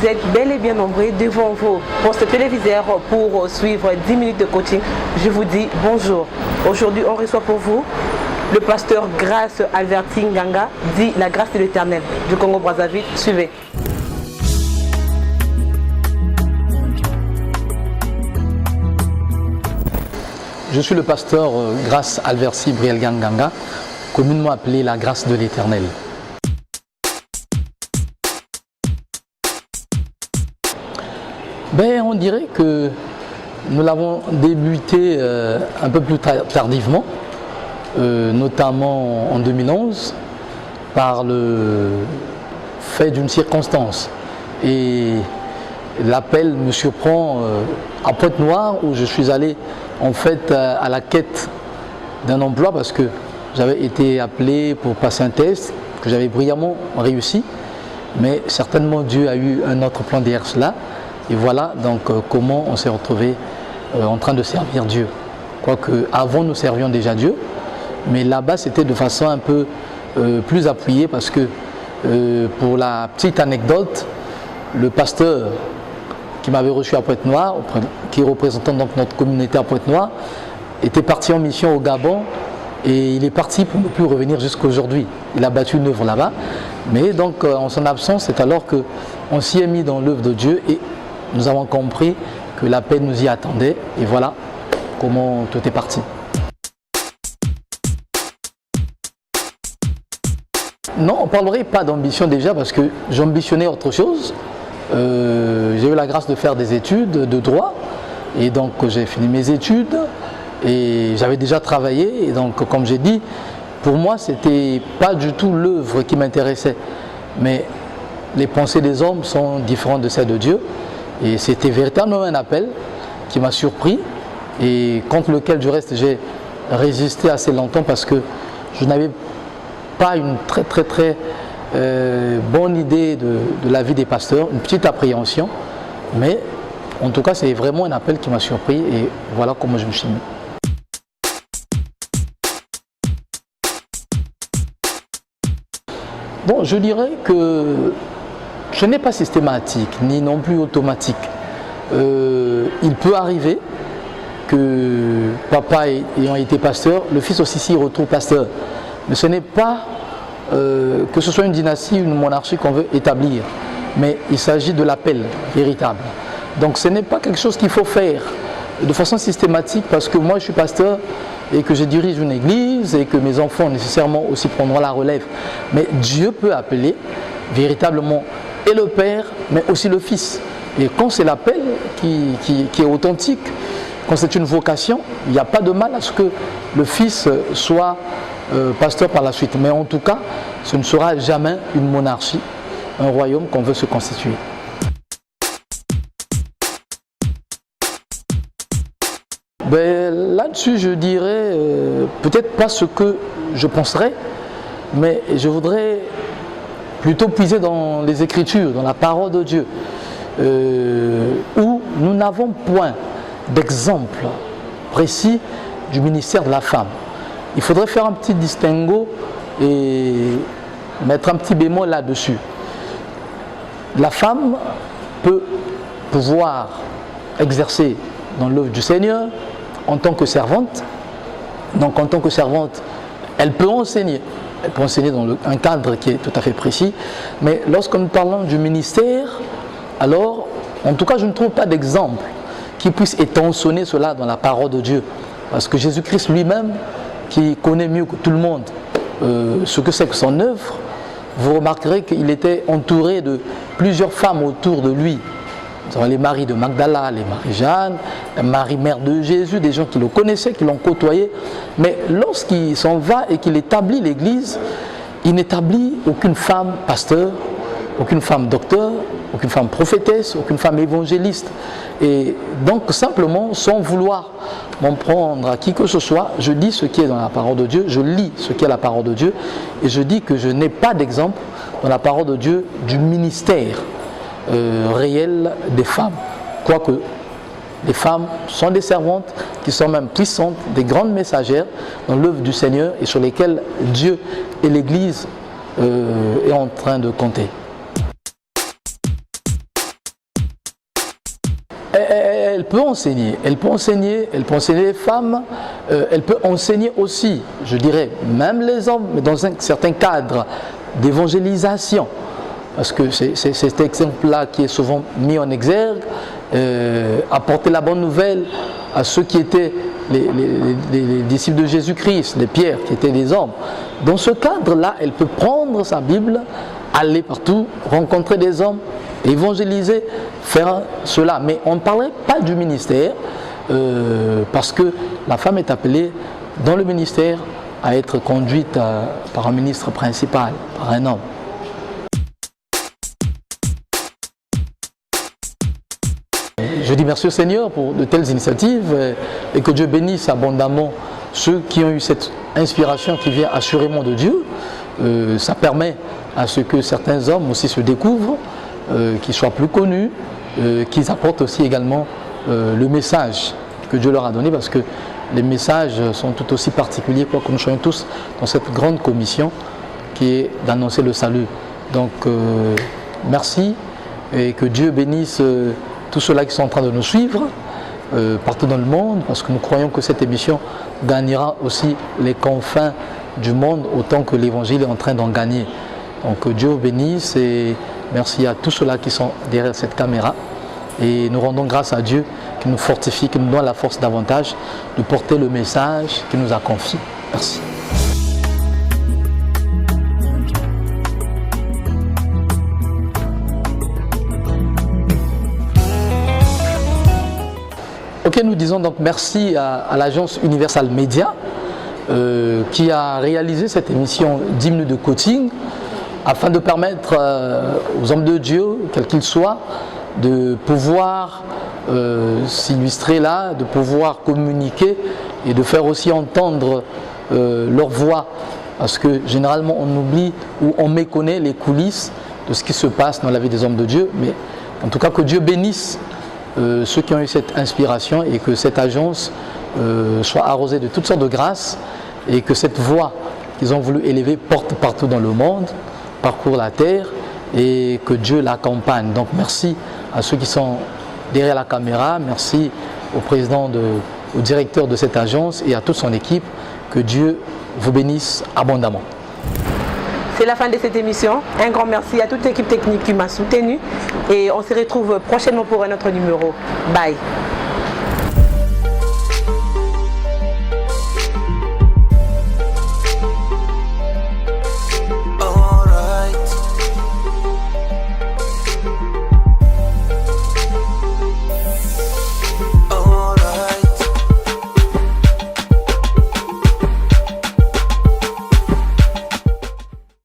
vous êtes bel et bien nombreux devant vos postes téléviseurs pour suivre 10 minutes de coaching. Je vous dis bonjour. Aujourd'hui, on reçoit pour vous le pasteur Grace Alberti Nganga, dit la grâce de l'Éternel du Congo-Brazzaville. Suivez. Je suis le pasteur Grace Alberti Nganga, communément appelé la grâce de l'Éternel. On dirait que nous l'avons débuté un peu plus tardivement, notamment en 2011, par le fait d'une circonstance. Et l'appel me surprend à Pointe-Noire, où je suis allé en fait à la quête d'un emploi parce que j'avais été appelé pour passer un test que j'avais brillamment réussi, mais certainement Dieu a eu un autre plan derrière cela. Et voilà donc comment on s'est retrouvé en train de servir Dieu. Quoique avant nous servions déjà Dieu, mais là-bas c'était de façon un peu plus appuyée parce que pour la petite anecdote, le pasteur qui m'avait reçu à Pointe-Noire, qui représentant donc notre communauté à Pointe-Noire, était parti en mission au Gabon et il est parti pour ne plus revenir jusqu'à aujourd'hui. Il a battu une œuvre là-bas, mais donc en son absence, c'est alors qu'on s'y est mis dans l'œuvre de Dieu et nous avons compris que la paix nous y attendait et voilà comment tout est parti. Non, on ne parlerait pas d'ambition déjà parce que j'ambitionnais autre chose. J'ai eu la grâce de faire des études de droit et donc j'ai fini mes études et j'avais déjà travaillé et donc comme j'ai dit, pour moi c'était pas du tout l'œuvre qui m'intéressait, mais les pensées des hommes sont différentes de celles de Dieu. Et c'était véritablement un appel qui m'a surpris et contre lequel du reste j'ai résisté assez longtemps parce que je n'avais pas une très bonne idée de la vie des pasteurs, une petite appréhension, mais en tout cas c'est vraiment un appel qui m'a surpris et voilà comment je me suis mis. Bon, je dirais que ce n'est pas systématique, ni non plus automatique. Il peut arriver que papa ayant été pasteur, le fils aussi s'y retrouve pasteur. Mais ce n'est pas que ce soit une dynastie, une monarchie qu'on veut établir. Mais il s'agit de l'appel véritable. Donc ce n'est pas quelque chose qu'il faut faire de façon systématique parce que moi je suis pasteur et que je dirige une église et que mes enfants nécessairement aussi prendront la relève. Mais Dieu peut appeler véritablement et le Père, mais aussi le Fils. Et quand c'est l'appel qui est authentique, quand c'est une vocation, il n'y a pas de mal à ce que le Fils soit pasteur par la suite. Mais en tout cas, ce ne sera jamais une monarchie, un royaume qu'on veut se constituer. Là-dessus, je dirais peut-être pas ce que je penserais, mais je voudrais plutôt puiser dans les Écritures, dans la parole de Dieu, où nous n'avons point d'exemple précis du ministère de la femme. Il faudrait faire un petit distinguo et mettre un petit bémol là-dessus. La femme peut pouvoir exercer dans l'œuvre du Seigneur en tant que servante. Donc en tant que servante, elle peut enseigner. Elle peut enseigner dans un cadre qui est tout à fait précis. Mais lorsque nous parlons du ministère, alors, en tout cas, je ne trouve pas d'exemple qui puisse étançonner cela dans la parole de Dieu. Parce que Jésus-Christ lui-même, qui connaît mieux que tout le monde ce que c'est que son œuvre, vous remarquerez qu'il était entouré de plusieurs femmes autour de lui. Les maris de Magdala, les Marie-Jeanne, Marie mère de Jésus, des gens qui le connaissaient, qui l'ont côtoyé. Mais lorsqu'il s'en va et qu'il établit l'église, il n'établit aucune femme pasteur, aucune femme docteur, aucune femme prophétesse, aucune femme évangéliste. Et donc simplement, sans vouloir m'en prendre à qui que ce soit, je dis ce qui est dans la parole de Dieu, je lis ce qui est la parole de Dieu, et je dis que je n'ai pas d'exemple dans la parole de Dieu du ministère réel des femmes. Quoique les femmes sont des servantes qui sont même puissantes, des grandes messagères dans l'œuvre du Seigneur et sur lesquelles Dieu et l'Église est en train de compter. elle peut enseigner, elle peut enseigner les femmes, elle peut enseigner aussi, je dirais, même les hommes, mais dans un certain cadre d'évangélisation. Parce que c'est cet exemple-là qui est souvent mis en exergue, apporter la bonne nouvelle à ceux qui étaient les disciples de Jésus-Christ, les Pierre, qui étaient des hommes. Dans ce cadre-là, elle peut prendre sa Bible, aller partout, rencontrer des hommes, évangéliser, faire cela. Mais on ne parlerait pas du ministère, parce que la femme est appelée dans le ministère à être conduite par un ministre principal, par un homme. Je dis merci au Seigneur pour de telles initiatives et que Dieu bénisse abondamment ceux qui ont eu cette inspiration qui vient assurément de Dieu. Ça permet à ce que certains hommes aussi se découvrent, qu'ils soient plus connus, qu'ils apportent aussi également le message que Dieu leur a donné, parce que les messages sont tout aussi particuliers, quoi que nous soyons tous dans cette grande commission qui est d'annoncer le salut. Donc merci et que Dieu bénisse tous ceux-là qui sont en train de nous suivre partout dans le monde, parce que nous croyons que cette émission gagnera aussi les confins du monde autant que l'évangile est en train d'en gagner. Donc Dieu bénisse et merci à tous ceux-là qui sont derrière cette caméra. Et nous rendons grâce à Dieu qui nous fortifie, qui nous donne la force davantage de porter le message qu'il nous a confié. Merci. Ok, nous disons donc merci à l'agence Universal Media qui a réalisé cette émission 10 minutes de coaching afin de permettre aux hommes de Dieu, quels qu'ils soient, de pouvoir s'illustrer là, de pouvoir communiquer et de faire aussi entendre leur voix, parce que généralement on oublie ou on méconnaît les coulisses de ce qui se passe dans la vie des hommes de Dieu, mais en tout cas que Dieu bénisse ceux qui ont eu cette inspiration et que cette agence soit arrosée de toutes sortes de grâces et que cette voix qu'ils ont voulu élever porte partout dans le monde, parcourt la terre et que Dieu l'accompagne. Donc merci à ceux qui sont derrière la caméra, merci au président, au directeur de cette agence et à toute son équipe, que Dieu vous bénisse abondamment. C'est la fin de cette émission. Un grand merci à toute l'équipe technique qui m'a soutenu et on se retrouve prochainement pour un autre numéro. Bye.